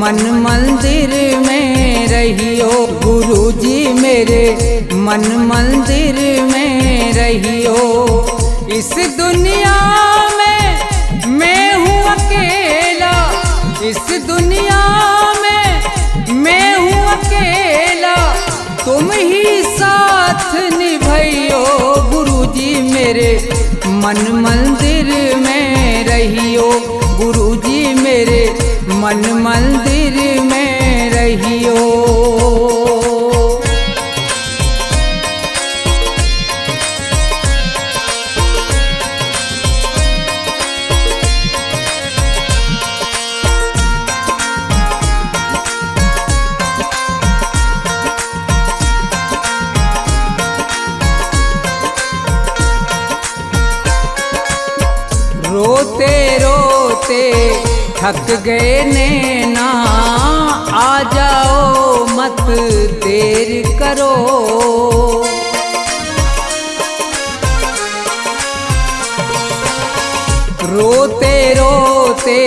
मन मंदिर में रहियो। गुरुजी मेरे मन मंदिर में रहियो। इस दुनिया में मैं हूँ अकेला, इस दुनिया में मैं हूँ अकेला, तुम ही साथ निभाइयो। गुरुजी मेरे मन मंदिर में रहियो। गुरुजी मेरे मन मंदिर में रहियो। रोते रोते थक गए नैना, आ जाओ मत देर करो। रोते रोते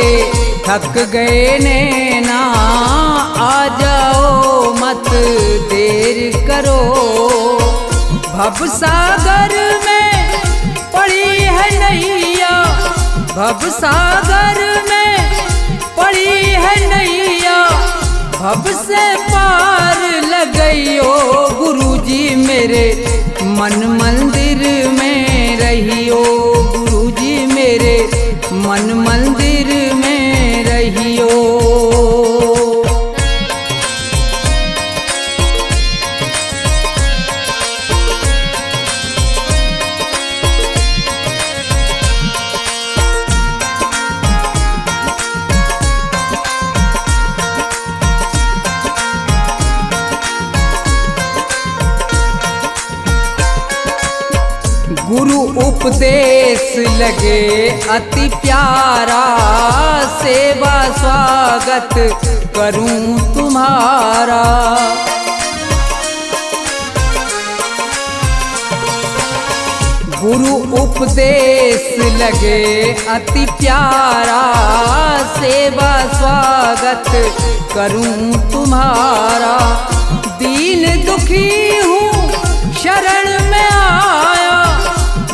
थक गए नैना, आ जाओ मत देर करो। भवसागर में पड़ी है नैया, भवसागर में पड़ी है नैया, भव से पार लगइयो। गुरुजी मेरे मन मंदिर में रहियो। गुरुजी मेरे मन मंदिर में रहियो। गुरु उपदेश लगे अति प्यारा, सेवा स्वागत करूं तुम्हारा। गुरु उपदेश लगे अति प्यारा, सेवा स्वागत करूं तुम्हारा। दीन दुखी हूँ शरण में आया,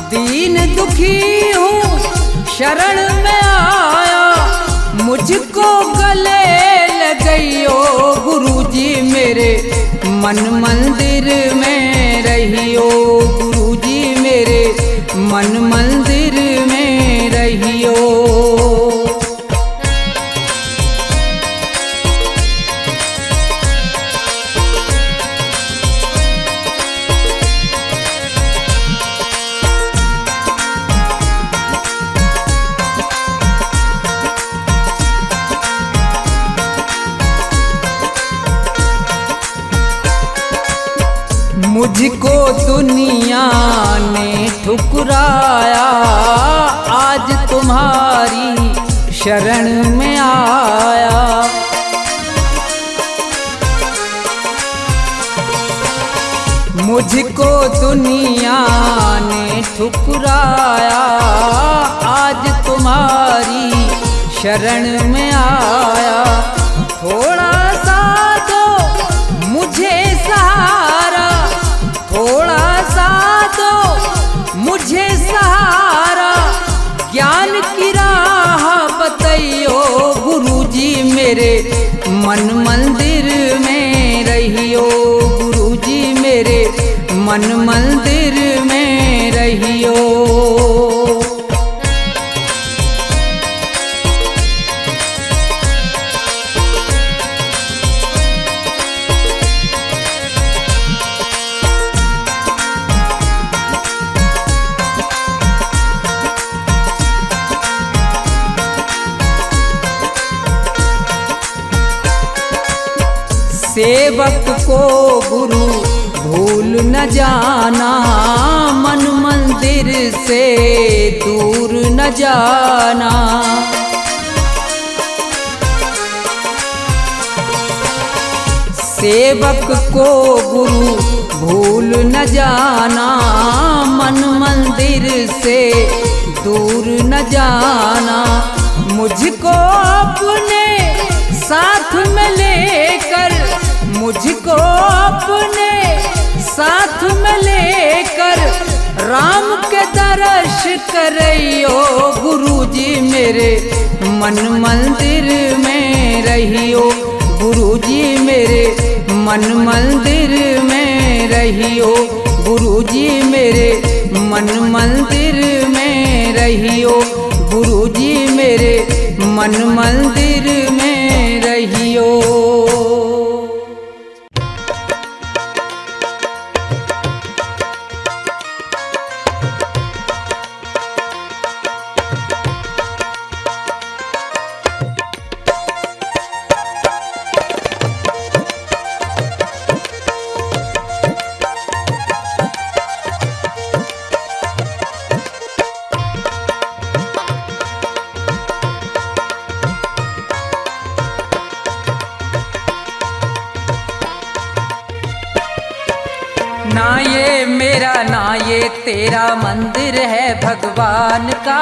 दीन दुखी हूँ शरण में आया, मुझको गले लगइयो। गुरुजी मेरे मन मंदिर में रहियो। गुरुजी मेरे मन मंदिर में रहियो। मुझको दुनिया ने ठुकराया, आज तुम्हारी शरण में आया। मुझको दुनिया ने ठुकराया, आज तुम्हारी शरण में आया। थोड़ा सा दो मुझे सहारा, थोड़ा सा दो मुझे सहारा, ज्ञान की राह बताइयो। गुरुजी मेरे मन मंदिर में रहियो। गुरुजी मेरे मन मंदिर में रहियो। सेवक को गुरु भूल न जाना, मन मंदिर से दूर न जाना। सेवक को गुरु भूल न जाना, मन मंदिर से दूर न जाना। मुझको अपने साथ में लेकर मुझको अपने साथ में लेकर राम के दर्श करियो गुरुजी मेरे मन मंदिर में रहियो गुरुजी मेरे मन मंदिर में रहियो गुरुजी मेरे मन मंदिर में रहियो गुरुजी मेरे मन मंदिर में रहियो। ना ये मेरा ना ये तेरा मंदिर है भगवान का,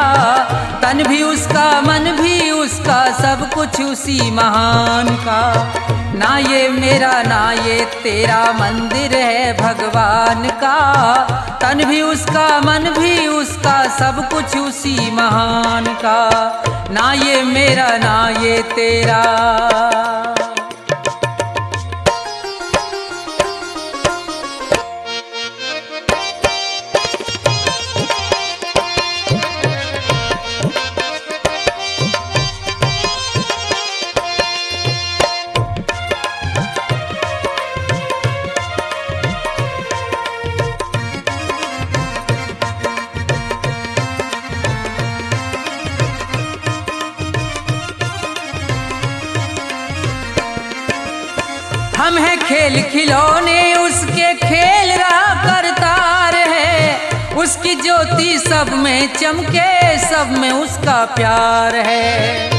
तन भी उसका मन भी उसका सब कुछ उसी महान का। ना ये मेरा ना ये तेरा मंदिर है भगवान का, तन भी उसका मन भी उसका सब कुछ उसी महान का। ना ये मेरा ना ये तेरा। हम हैं खेल खिलौने उसके खेल रहा करतार है, उसकी ज्योति सब में चमके सब में उसका प्यार है।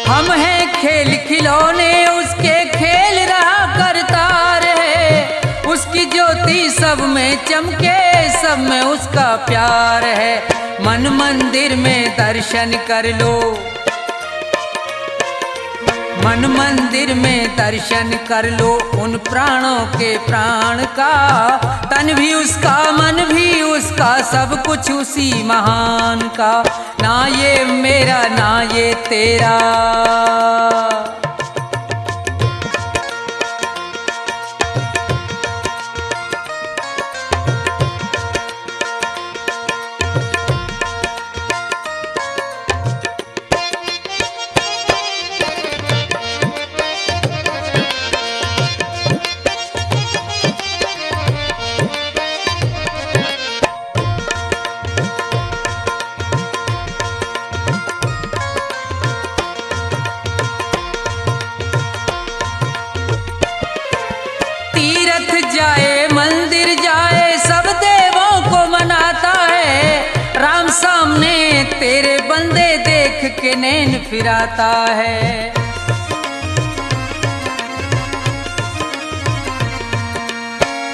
हम हैं खेल खिलौने उसके खेल रहा करतार है, उसकी ज्योति सब में चमके सब में उसका प्यार है। मन मंदिर में दर्शन कर लो, मन मंदिर में दर्शन कर लो उन प्राणों के प्राण का। तन भी उसका मन भी उसका सब कुछ उसी महान का। ना ये मेरा ना ये तेरा। जाए मंदिर जाए सब देवों को मनाता है, राम सामने तेरे बंदे देख के नैन फिराता है।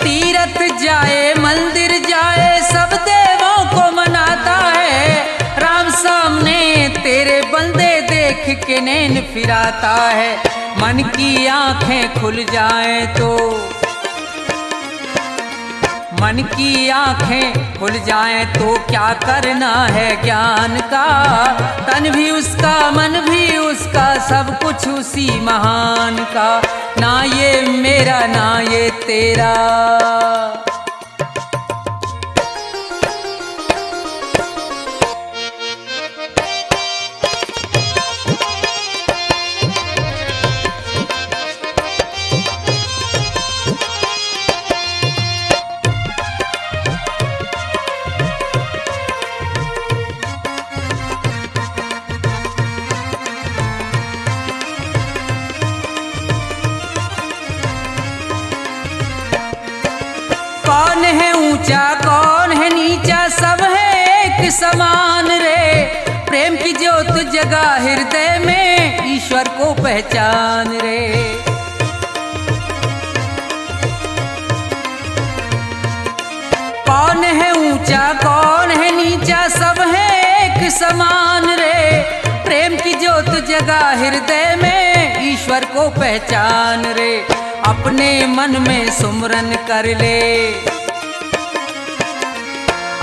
तीरथ जाए मंदिर जाए सब देवों को मनाता है, राम सामने तेरे बंदे देख के नैन फिराता है। मन की आंखें खुल जाएं तो, मन की आंखें खुल जाएं तो क्या करना है ज्ञान का। तन भी उसका मन भी उसका सब कुछ उसी महान का। ना ये मेरा ना ये तेरा। कौन है ऊंचा कौन है नीचा सब है एक समान रे। प्रेम की ज्योत जगा हृदय में ईश्वर को पहचान रे। कौन है ऊंचा कौन है नीचा सब है एक समान रे। प्रेम की ज्योत जगा हृदय में, ईश्वर को पहचान रे। अपने मन में सुमरन कर ले,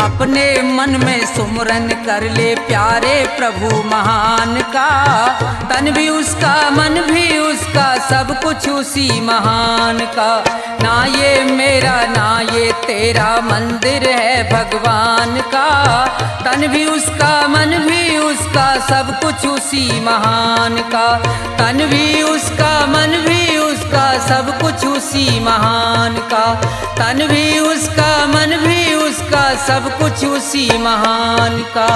अपने मन में सुमरन कर ले प्यारे प्रभु महान का। तन भी उसका मन भी उसका, सब कुछ उसी महान का। ना ये मेरा ना ये तेरा मंदिर है भगवान का। तन भी उसका मन भी उसका, सब कुछ उसी महान का। तन भी उसका मन भी उसका, सब कुछ उसी महान का। तन भी उसका मन भी उसका, सब कुछ उसी महान का।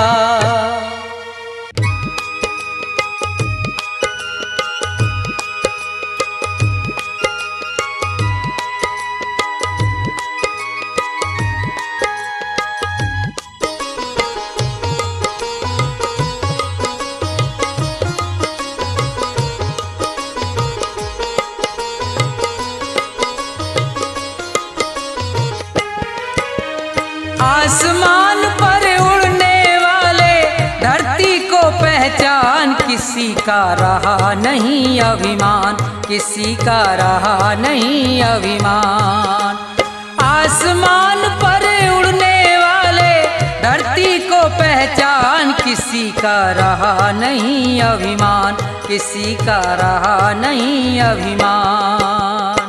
आसमान पर उड़ने वाले धरती को पहचान, किसी का रहा नहीं अभिमान, किसी का रहा नहीं अभिमान। आसमान पर उड़ने वाले धरती को पहचान, किसी का रहा नहीं अभिमान, किसी का रहा नहीं अभिमान।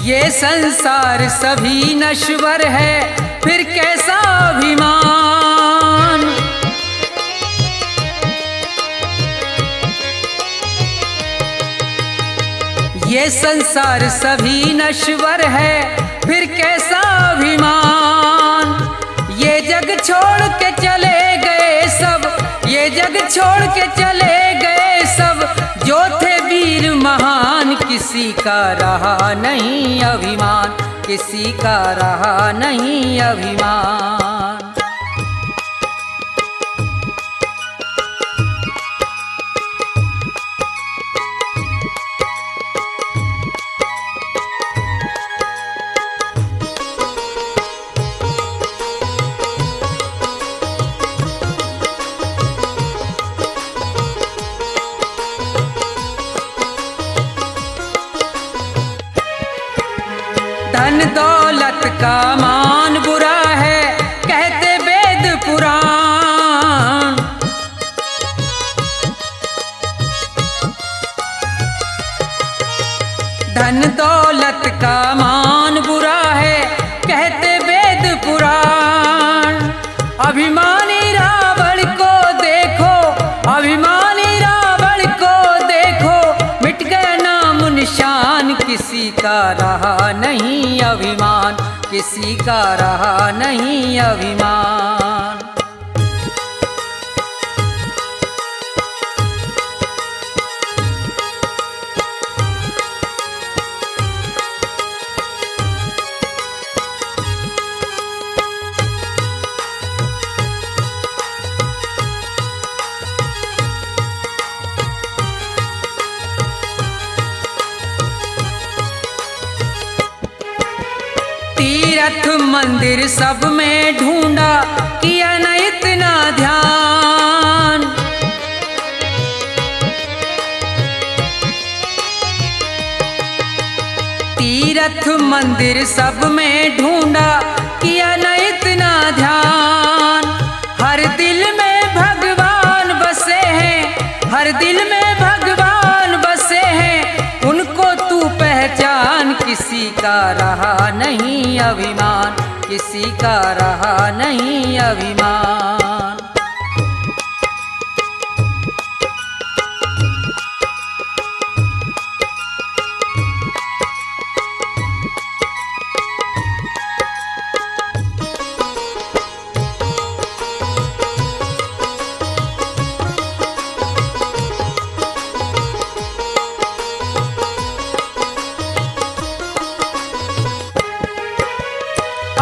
ये संसार सभी नश्वर है, फिर कैसा अभिमान। ये संसार सभी नश्वर है, फिर कैसा अभिमान। ये जग छोड़ के चले गए सब, ये जग छोड़ के चले गए सब, जो थे वीर महान, किसी का रहा नहीं अभिमान, किसी का रहा नहीं अभिमान। धन दौलत का मान बुरा है, कहते वेद पुराण। धन दौलत का मान बुरा है, कहते वेद पुराण। अभिमानी रावण को देखो, अभिमानी रावण को देखो, मिट गया नाम निशान, किसी का रहा नहीं अभिमान, किसी का रहा नहीं अभिमान। तीर्थ मंदिर सब में ढूंढा, किया न इतना ध्यान। तीर्थ मंदिर सब में ढूंढा, किया न इतना ध्यान। हर दिल में भगवान बसे हैं, हर दिल में भगवान बसे हैं, उनको तू पहचान, किसी का रहा नहीं अभिमान, किसी का रहा नहीं अभिमान।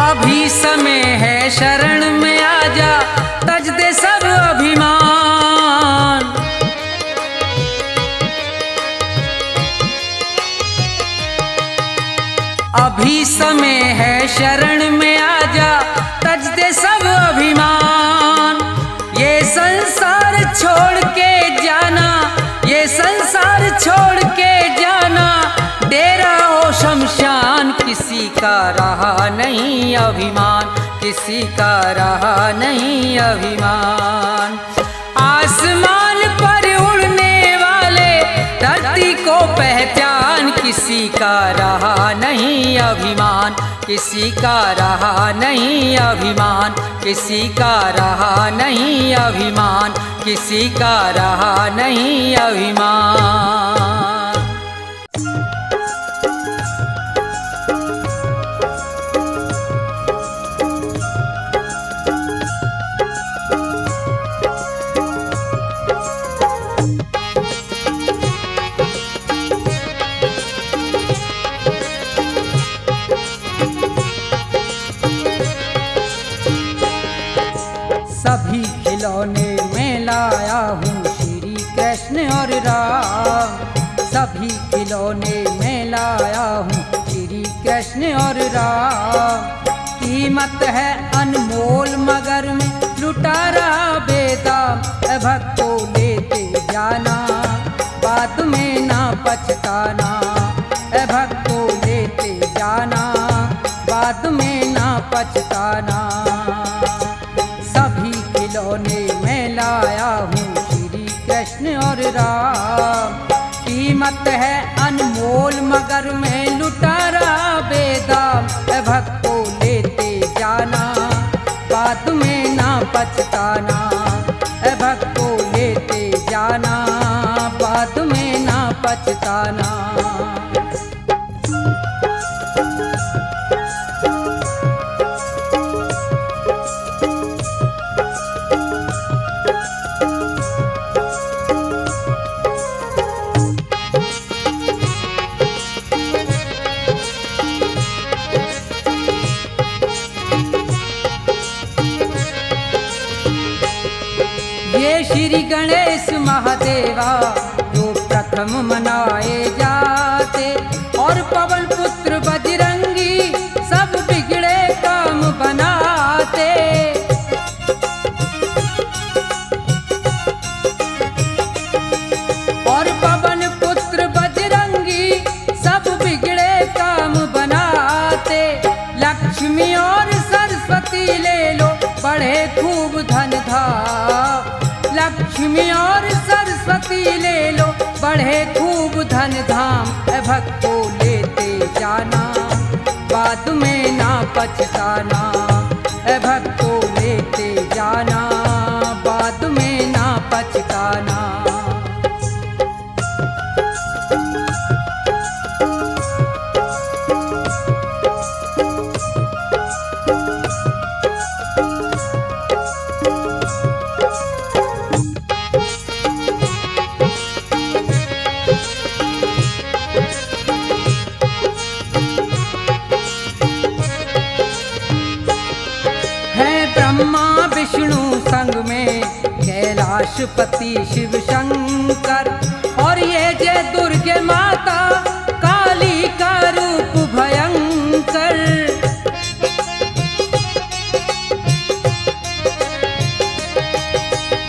अभी समय है शरण में आजा, तज दे सब अभिमान। अभी समय है शरण में आजा, तज दे सब अभिमान। ये संसार छोड़ के जाना, ये संसार छोड़ के जाना, डेरा हो शमशान। किसी का रहा नहीं अभिमान, किसी का रहा नहीं अभिमान। आसमान पर उड़ने वाले धरती को पहचान, किसी का रहा नहीं अभिमान, किसी का रहा नहीं अभिमान, किसी का रहा नहीं अभिमान, किसी का रहा नहीं अभिमान। सभी खिलौने में लाया हूँ श्री कृष्ण और राम, सभी खिलौने में लाया हूँ श्री कृष्ण और राम। कीमत है अनमोल मगर में लुटा रहा बेदाम, भक्तों लेते जाना बाद में ना पछताना, भक्तों लेते जाना बाद में ना पछताना। सभी खिलौने में लाया हूँ श्री कृष्ण और राम, कीमत है अनमोल मगर में लुटा रहा बेदाम, भक्तों लेते जाना बाद में ना पछताना, भक्तों लेते जाना बाद में ना पछताना। ये श्री गणेश महादेवा जो प्रथम मनाए जाते, और पवन पुत्र बजरंगी सब बिगड़े काम बनाते। और पवन पुत्र बजरंगी सब बिगड़े काम बनाते। लक्ष्मी और सरस्वती ले लो बढ़े खूब धन धाम, लक्ष्मी और सरस्वती ले लो बढ़े खूब धन धाम, भक्तों लेते जाना बाद में ना पछताना, भक्तों लेते जाना बाद में ना पछताना। ब्रह्मा विष्णु संग में कैलाशपति शिव शंकर, और ये जय दुर्गे माता काली का रूप भयंकर।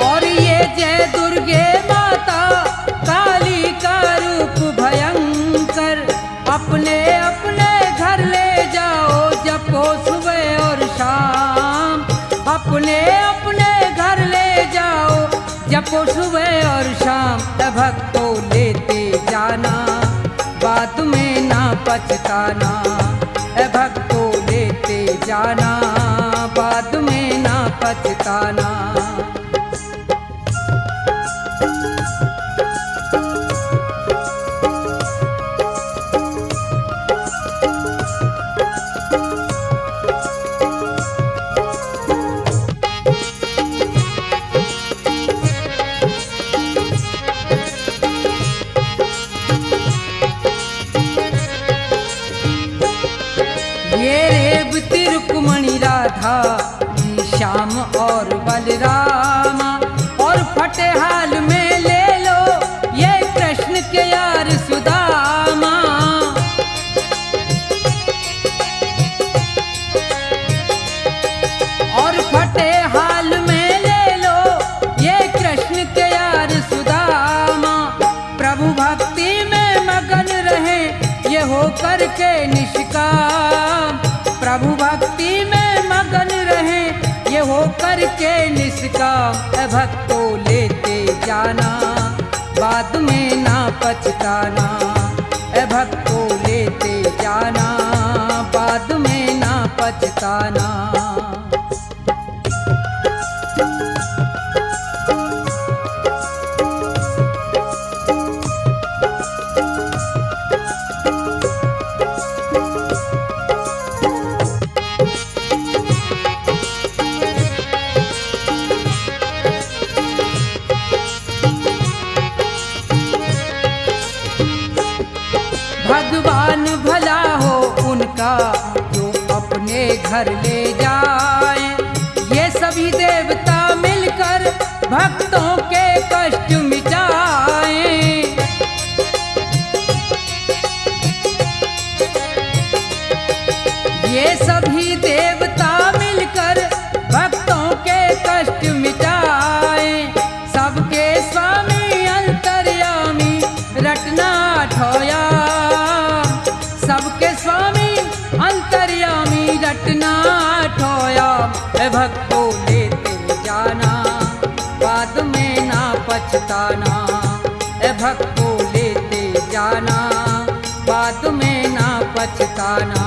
और ये जय दुर्गे माता काली का रूप भयंकर। अपने अपने घर ले जाओ जपो सुबह और शाम, अपने अपने घर ले जाओ जपो सुबह और शाम, भक्तों लेते जाना बाद में ना पछताना, भक्तों लेते जाना बाद में ना पछताना। राधा, श्याम और बलरामा, और फटे हाल में ले लो ये कृष्ण के यार सुदामा। और फटे हाल में ले लो ये कृष्ण के यार सुदामा। प्रभु भक्ति में मगन रहे ये हो करके निष्काम। प्रभु भक्ति में मगन रहे ये हो करके निष्काम। भक्तो लेते जाना बाद में ना पछताना। भक्तो लेते जाना बाद में ना पछताना। भगवान भला हो उनका जो अपने घर ले जाए। ये सभी देवता मिलकर भक्तों के कष्ट मिटाए। ये सभी देवता मिलकर भक्तों के कष्ट मिटाए। सबके स्वामी अंतर्यामी रटना ठोया। सबके स्वामी अंतर्यामी रटना ठोया। भक्तो लेते जाना बाद में ना पछताना। भक्तो लेते जाना बाद में ना पछताना।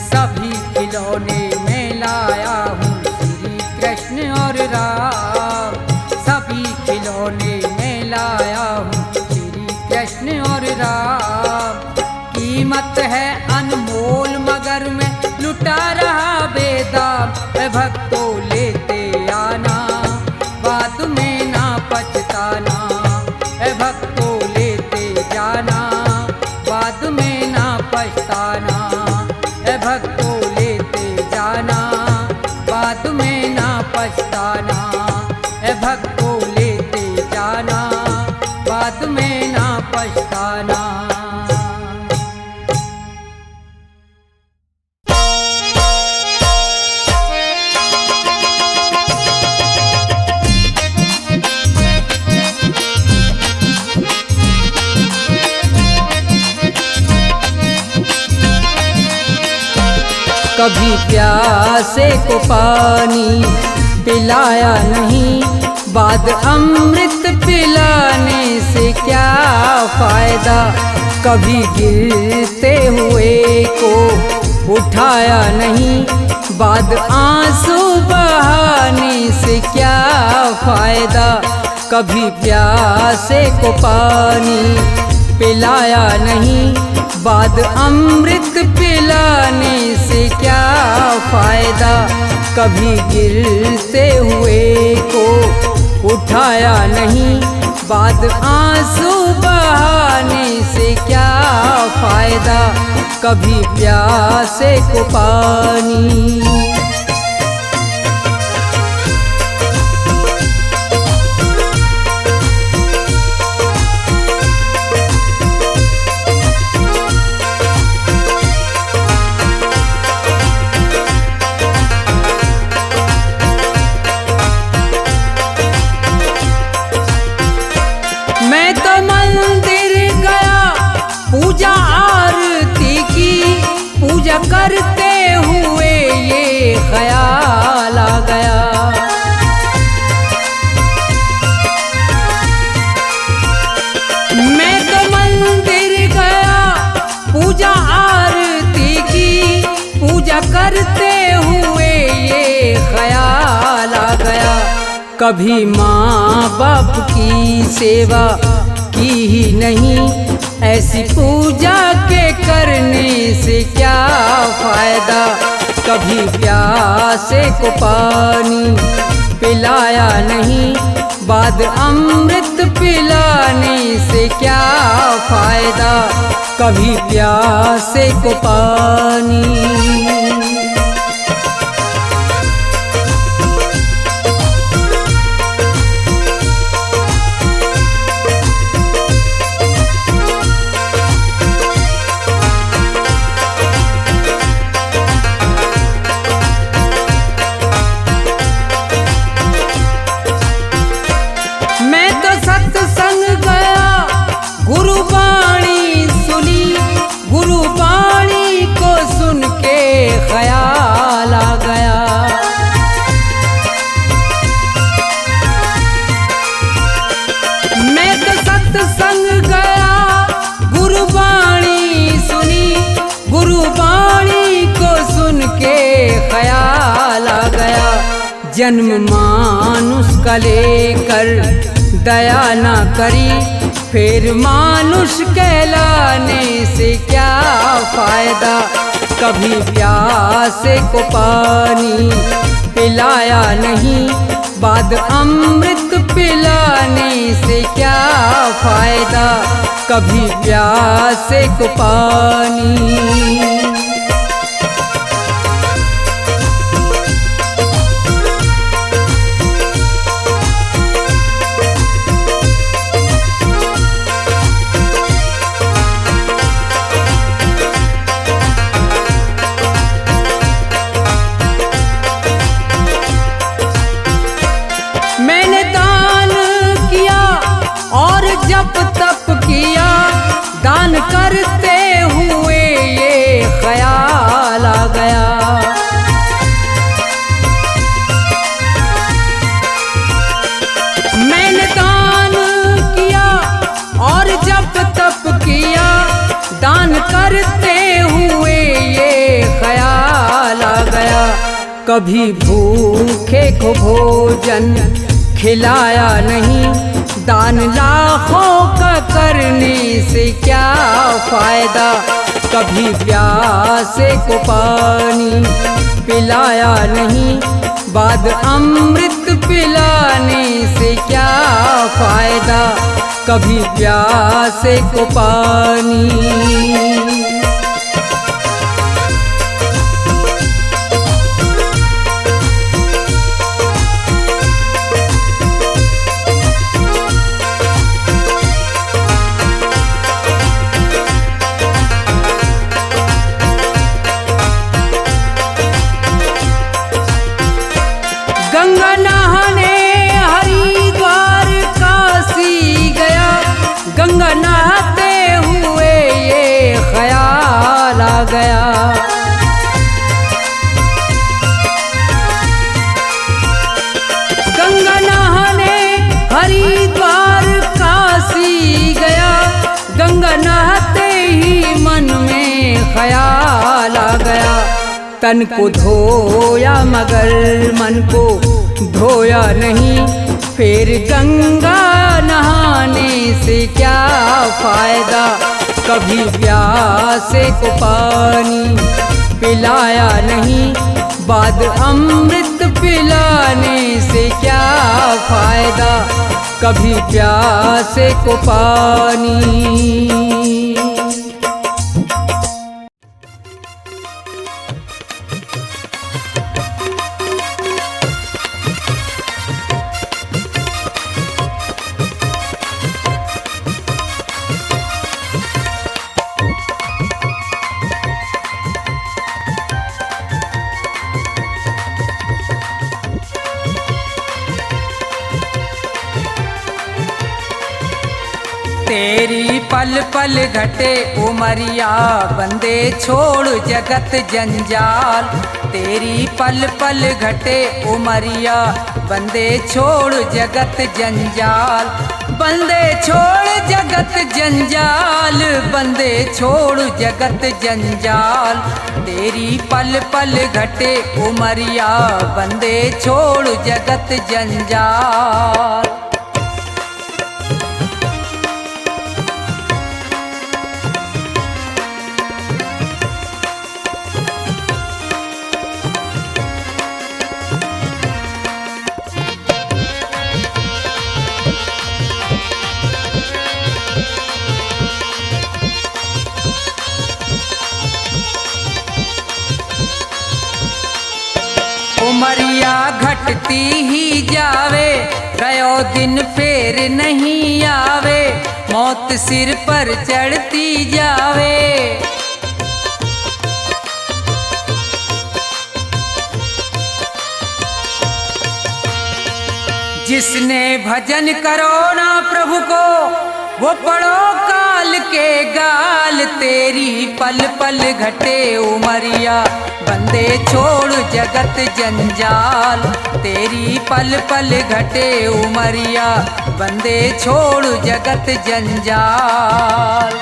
सभी खिलौने में लाया हूँ श्री कृष्ण और राम। सभी खिलौने में लाया हूँ श्री कृष्ण और राम। कीमत है अनमोल मगर में लुटा रहा बेदाम। भक्तो लेते आना बाद में ना पछताना। भक्तो लेते जाना बाद में ना पछताना। भक्तो लेते जाना बाद में ना पछताना। भक्तो लेते जाना बाद में ना पछताना। कभी प्यासे को पानी पिलाया नहीं। बाद अमृत पिलाने से क्या फायदा। कभी गिरते हुए को उठाया नहीं। बाद आंसू बहाने से क्या फायदा। कभी प्यासे को पानी पिलाया नहीं। बाद अमृत पिलाने से क्या फायदा। कभी गिरते हुए को उठाया नहीं। बाद आंसू बहाने से क्या फायदा। कभी प्यासे को पानी। मैं तो मंदिर गया पूजा आरती की। पूजा करते हुए ये ख्याल आ गया। मैं तो मंदिर गया पूजा आरती की। पूजा करते हुए ये ख्याल आ गया। कभी माँ बाप की सेवा की ही नहीं। ऐसी पूजा के करने से क्या फायदा। कभी प्यासे को पानी पिलाया नहीं। बाद अमृत पिलाने से क्या फायदा। कभी प्यासे को पानी। जन्म मानुष का लेकर दया न करी, फिर मानुष कहलाने से क्या फायदा। कभी प्यासे को पानी पिलाया नहीं, बाद अमृत पिलाने से क्या फायदा। कभी प्यासे को पानी। मैंने दान किया और जप तप किया, दान करते हुए ये ख्याल आ गया। मैंने दान किया और जप तप किया, दान करते हुए ये ख्याल आ गया। कभी भूखे को भोजन खिलाया नहीं, दान लाखों का करने से क्या फायदा। कभी प्यासे को पानी पिलाया नहीं, बाद अमृत पिलाने से क्या फायदा। कभी प्यासे को पानी। गंगा नहाने हरिद्वार काशी गया, गंगा नहाते हुए ये ख्याल आ गया। गंगा नहाने हरिद्वार काशी गया, गंगा नहाते ही मन में ख्याल आ गया। तन को धोया मगर मन को धोया नहीं, फिर गंगा नहाने से क्या फायदा। कभी प्यासे को पानी पिलाया नहीं, बाद अमृत पिलाने से क्या फायदा। कभी प्यासे को पानी। तेरी पल पल घटे उमरिया, बंदे छोड़ जगत जंजाल। तेरी पल पल घटे उमरिया, बंदे छोड़ जगत जंजाल। बंदे छोड़ जगत जंजाल, बंदे छोड़ जगत जंजाल। तेरी पल पल घटे उमरिया, बंदे छोड़ जगत जंजाल। उमरिया घटती ही जावे, गयो दिन फेर नहीं आवे। मौत सिर पर चढ़ती जावे। जिसने भजन करो ना प्रभु को, वो पड़ो काल के गाल। तेरी पल पल घटे उमरिया, बंदे छोड़ जगत जंजाल। तेरी पल पल घटे उमरिया, बंदे छोड़ जगत जंजाल।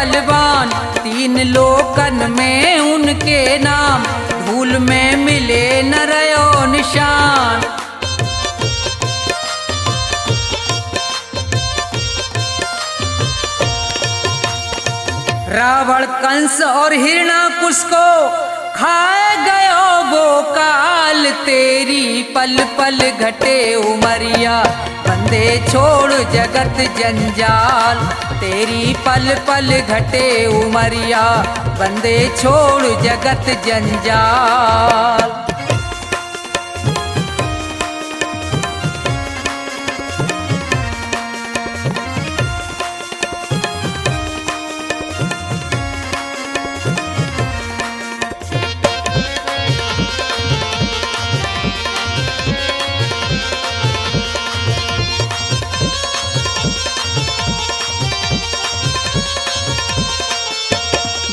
बलवान, तीन लोकन में उनके नाम, धूल में मिले न रयो निशान। रावण कंस और हिरणाकुश को खाए गयो वो काल, तेरी पल पल घटे उमरिया, बंदे छोड़ जगत जंजाल। तेरी पल पल घटे उमरिया, बंदे छोड़ जगत जंजाल।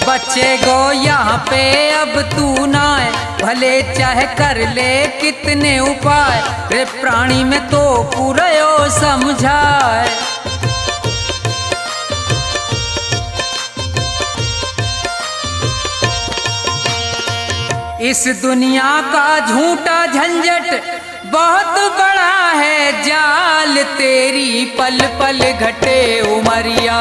बच्चे गो यहाँ पे अब तू ना है, भले चाहे कर ले कितने उपाय, रे प्राणी में तो पूरयो समझाए। इस दुनिया का झूठा झंझट बहुत बड़ा है जाल, तेरी पल पल घटे उमरिया,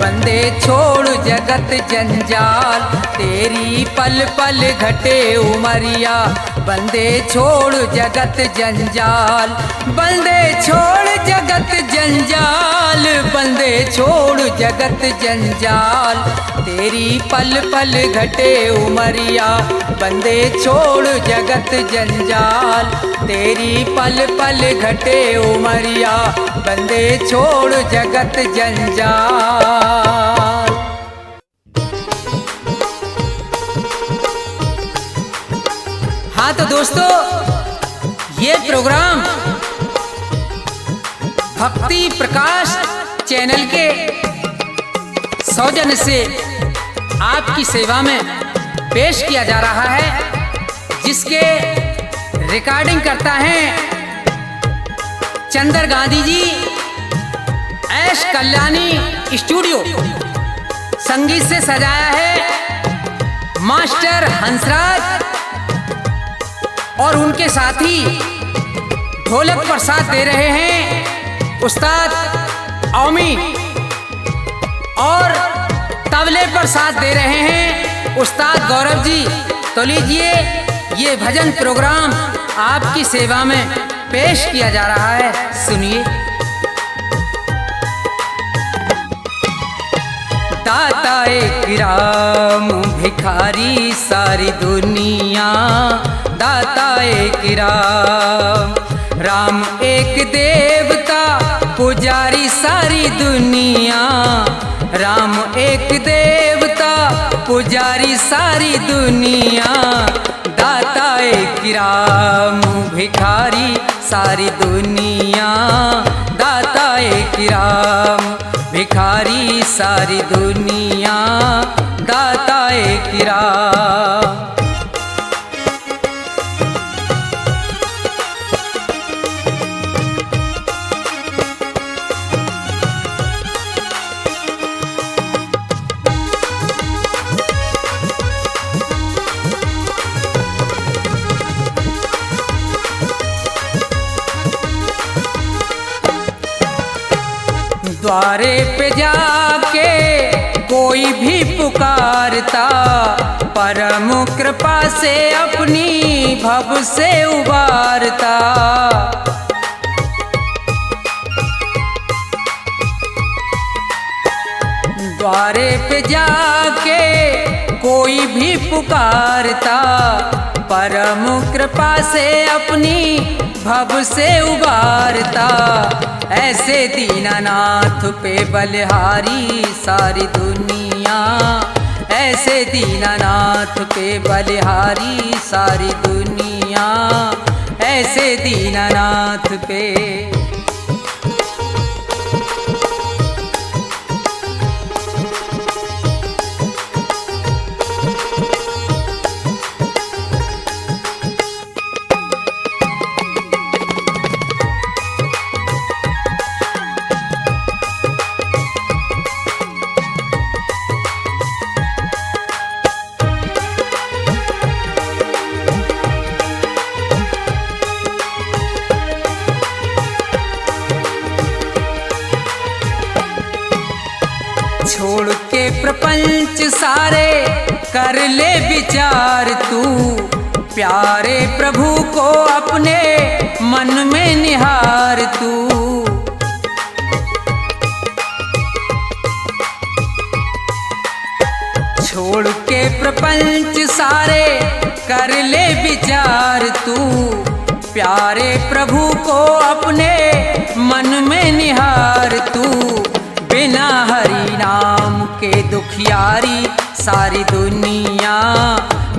बंदे छोड़ जगत जंजाल। तेरी पल पल घटे उमरिया, बंदे छोड़ जगत जंजाल। बंदे छोड़ जगत जंजाल, बंदे छोड़ जगत जंजाल। तेरी पल पल घटे उमरिया, बंदे छोड़ जगत जंजाल। तेरी पल पल घटे उमरिया, बंदे छोड़ जगत जंजाल। हाँ तो दोस्तों, ये प्रोग्राम भक्ति प्रकाश चैनल के सौजन्य से आपकी सेवा में पेश किया जा रहा है, जिसके रिकॉर्डिंग करता है चंदर गांधी जी, ऐश कल्याणी स्टूडियो। संगीत से सजाया है मास्टर हंसराज और उनके साथी ढोलक पर साथ दे रहे हैं उस्ताद ओमी, और तबले पर साथ दे रहे हैं उस्ताद गौरव जी। तो लीजिए, ये भजन प्रोग्राम आपकी सेवा में पेश किया जा रहा है, सुनिए। दाता एक राम भिखारी सारी दुनिया, दाता एक राम, राम एक देवता पुजारी सारी दुनिया। राम एक देवता पुजारी सारी दुनिया, दाता एक राम भिखारी सारी दुनिया। दाता एक राम भिखारी सारी दुनिया, दाता एक राम। द्वारे पे जाके कोई भी पुकारता, परम कृपा से अपनी भव से उबारता। द्वारे पे जाके कोई भी पुकारता, परम कृपा से अपनी भव से उबारता। ऐसे दीनानाथ पे बलिहारी सारी दुनिया, ऐसे दीनानाथ पे बलिहारी सारी दुनिया, ऐसे दीनानाथ पे। प्रपंच सारे कर ले विचार तू, प्यारे प्रभु को अपने मन में निहार तू। छोड़ के प्रपंच सारे कर ले विचार तू, प्यारे प्रभु को अपने मन में निहार तू। बिना हरि नाम के दुखियारी सारी दुनिया,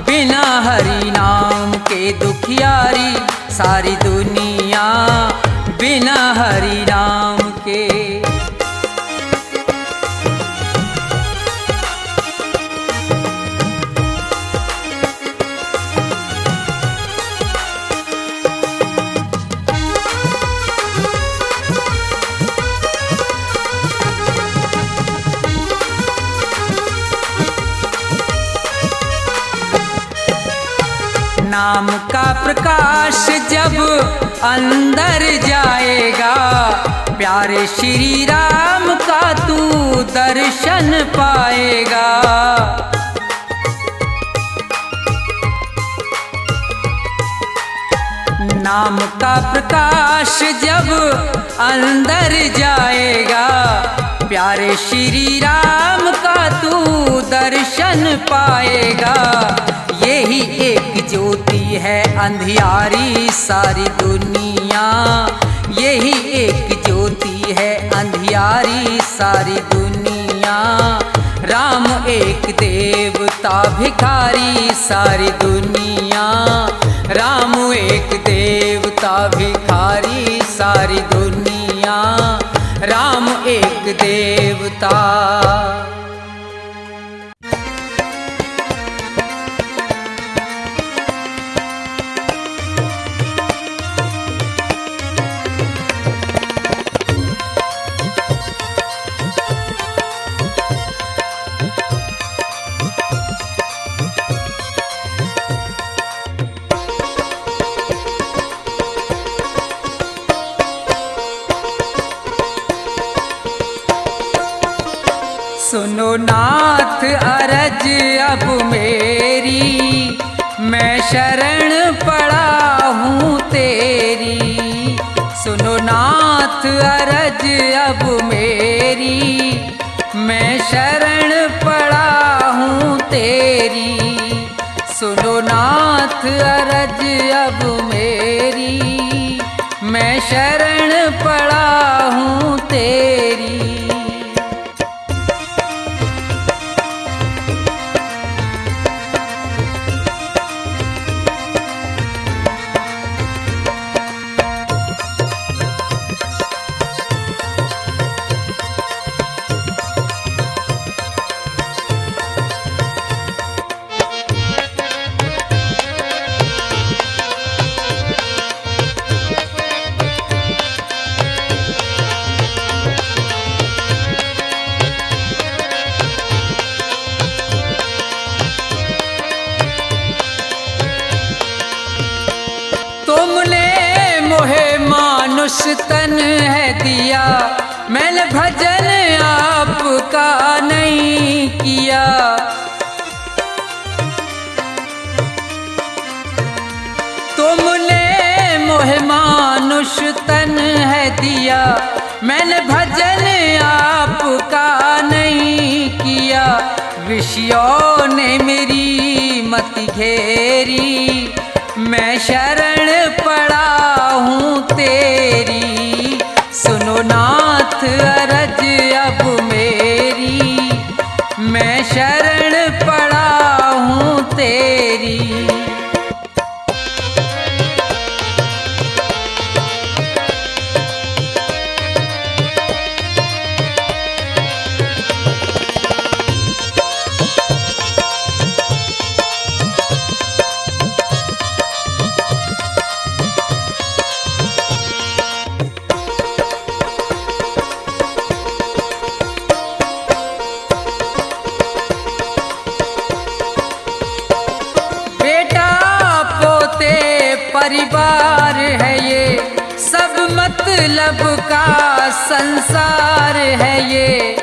बिना हरि नाम के दुखियारी सारी दुनिया, बिना हरि नाम के। नाम का प्रकाश जब अंदर जाएगा, प्यारे श्री राम का तू दर्शन पाएगा। नाम का प्रकाश जब अंदर जाएगा, प्यारे श्री राम का तू दर्शन पाएगा। यही एक ज्योति है अंधियारी सारी दुनिया, यही एक ज्योति है अंधियारी सारी दुनिया। राम एक देवता भिखारी सारी दुनिया, राम एक देवता भिखारी सारी दुनिया, राम एक देवता। सुनो नाथ अरज अब मेरी, मैं शरण पड़ा हूँ तेरी। सुनो नाथ अरज अब मेरी, मैं शरण पड़ा हूँ तेरी। सुनो नाथ अरज अब मेरी, मैं शरण पड़ा हूँ तेरी। मानुष तन है दिया, मैंने भजन आपका नहीं किया। तुमने मोहे मानुष तन है दिया, मैंने भजन आपका नहीं किया। विषयों ने मेरी मत घेरी, मैं शरण पड़ा हूँ तेरी। सुनो नाथ अरज अब मेरी, मैं शरण पड़ा हूँ तेरी। परिवार है ये, सब मतलब का संसार है ये।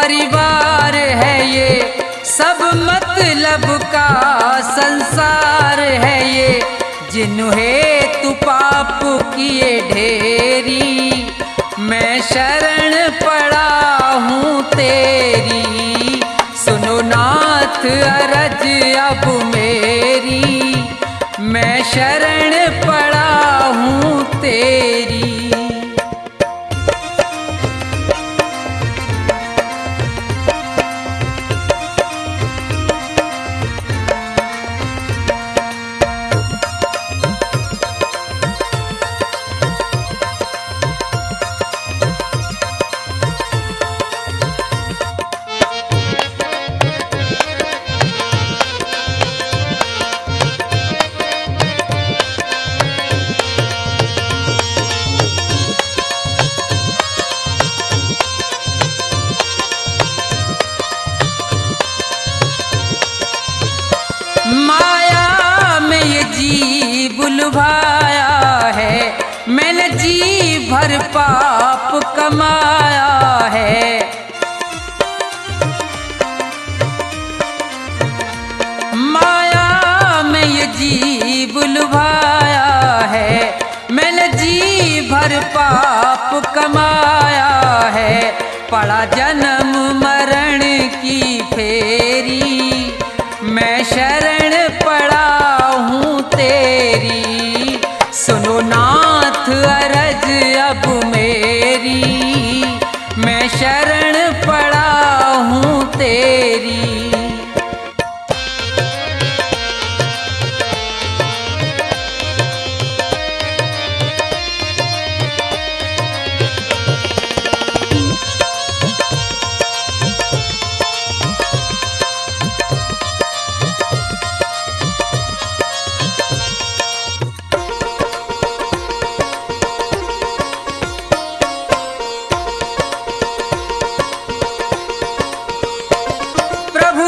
परिवार है ये, सब मतलब का संसार है ये। जिन्हें तू पाप किए ढेरी, मैं शरण पड़ा हूँ तेरी। सुनो नाथ अरज अब मेरी, मैं शरण पड़ा हूँ तेरी। माया में ये जी बुलवाया है, मैंने जी भर पाप कमाया है। माया में ये जी बुलवाया है, मैंने जी भर पाप कमाया है। पड़ा जन्म मरण की फेरी, मैं शरण पड़ा हूँ तेरी। सुनो नाथ अरज अब मेरी, मैं शरण पड़ा हूँ तेरी।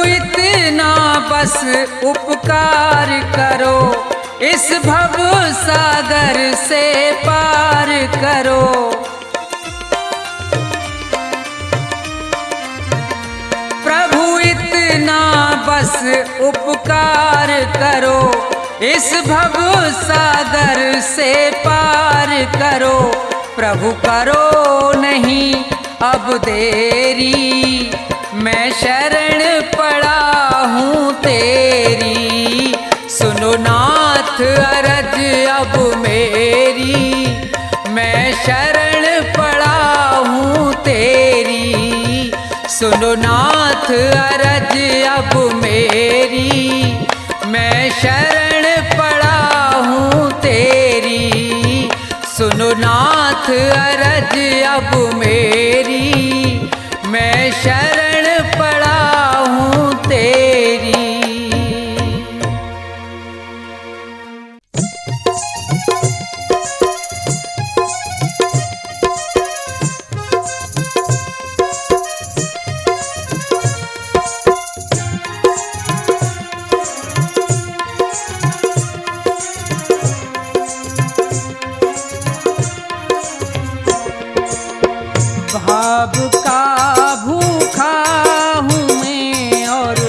इतना बस उपकार करो, इस भव सागर से पार करो। प्रभु इतना बस उपकार करो, इस भव सागर से पार करो। प्रभु करो नहीं अब देरी, मैं शरण पड़ा हूँ तेरी। सुनो नाथ अरज अब मेरी, मैं शरण पड़ा हूँ तेरी। सुनो नाथ अरज अब मेरी, मैं शरण पड़ा हूँ तेरी। सुनो नाथ अरज अब मेरी, मैं शरण पड़ा हूँ तेरी। भाव का भूखा हूँ मैं और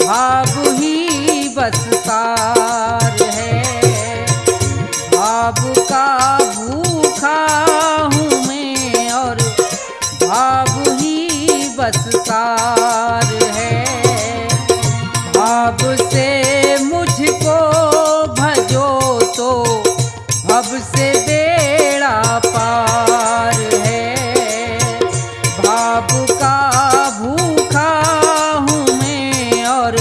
भाव ही बस सार है। भाव का भूखा हूँ मैं और भाव ही बस सार है। भाव से मुझको भजो तो भव से बेड़ा पार है। भाव का भूखा हूँ मैं और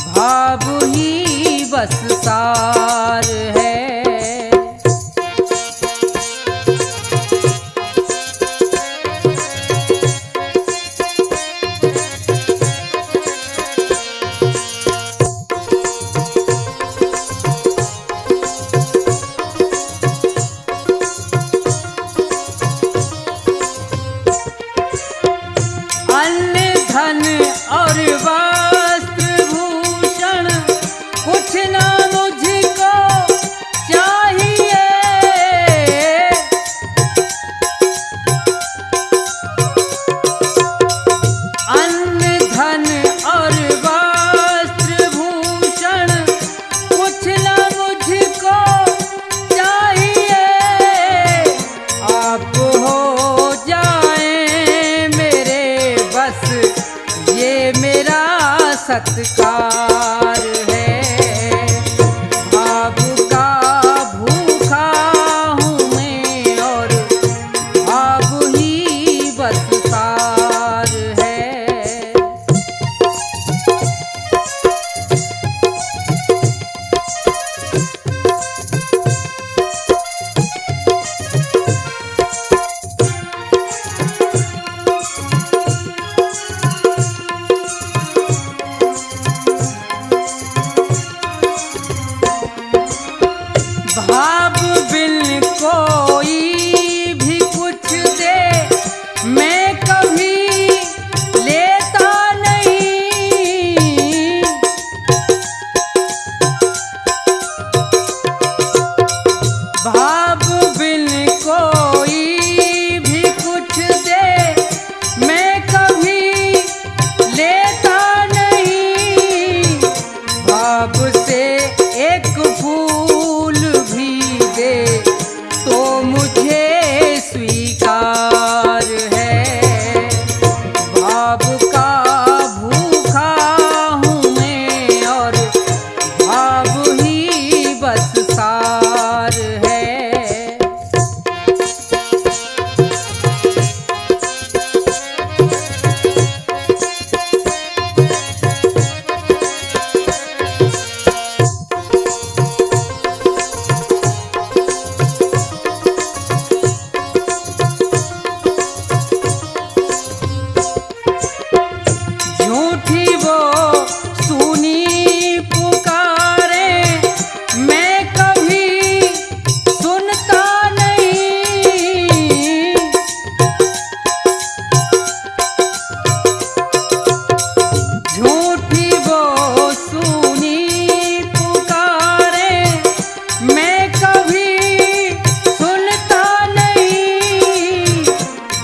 भाव ही बस सार है। सत्कार है। भाव का भूखा हूँ मैं और भाव ही बस सार है। भाव बिन कोई भी कुछ दे मैं कभी लेता नहीं। भाव बिन कोई भी कुछ दे मैं कभी लेता नहीं। भाव से एक फूल भी दे तो मुझे स्वीकार है। भाव का भूखा हूँ मैं और भाव ही बस सार है। झूठी वो सुनी पुकारे मैं कभी सुनता नहीं। झूठी वो सुनी पुकारे मैं कभी सुनता नहीं।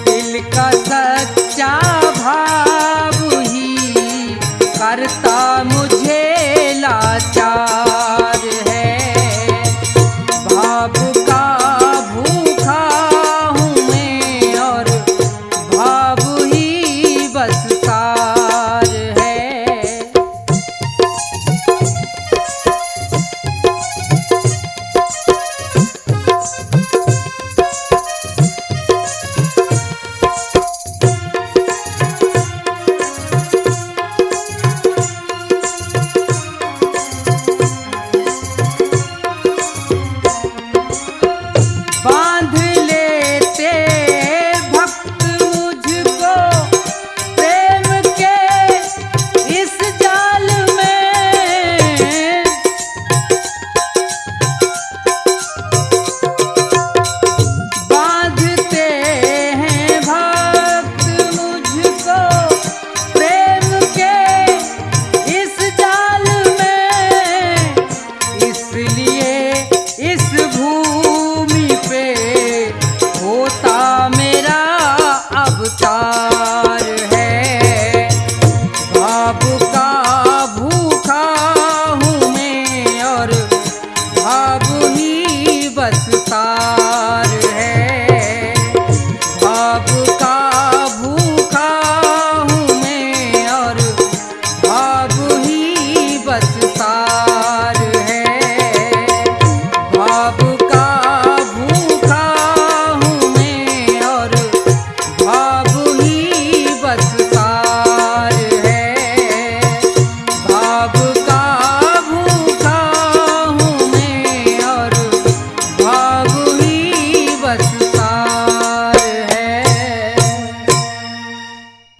दिल का सच्चा भाव ही करता मुझे लाचार है। भाव का भूखा हूँ मैं और भाव ही बस सार है। बांध लेते भक्त मुझको प्रेम के इस जाल में। बांधते हैं भक्त मुझको प्रेम के इस जाल में। इसलिए इस भूमि पे होता मेरा अवतार है। भाव का भूखा हूँ मैं और भाव ही बस सार है। भाव का भूखा हूँ मैं और भाव ही बस सार है। भाव का भूखा हूँ मैं और भाव ही बस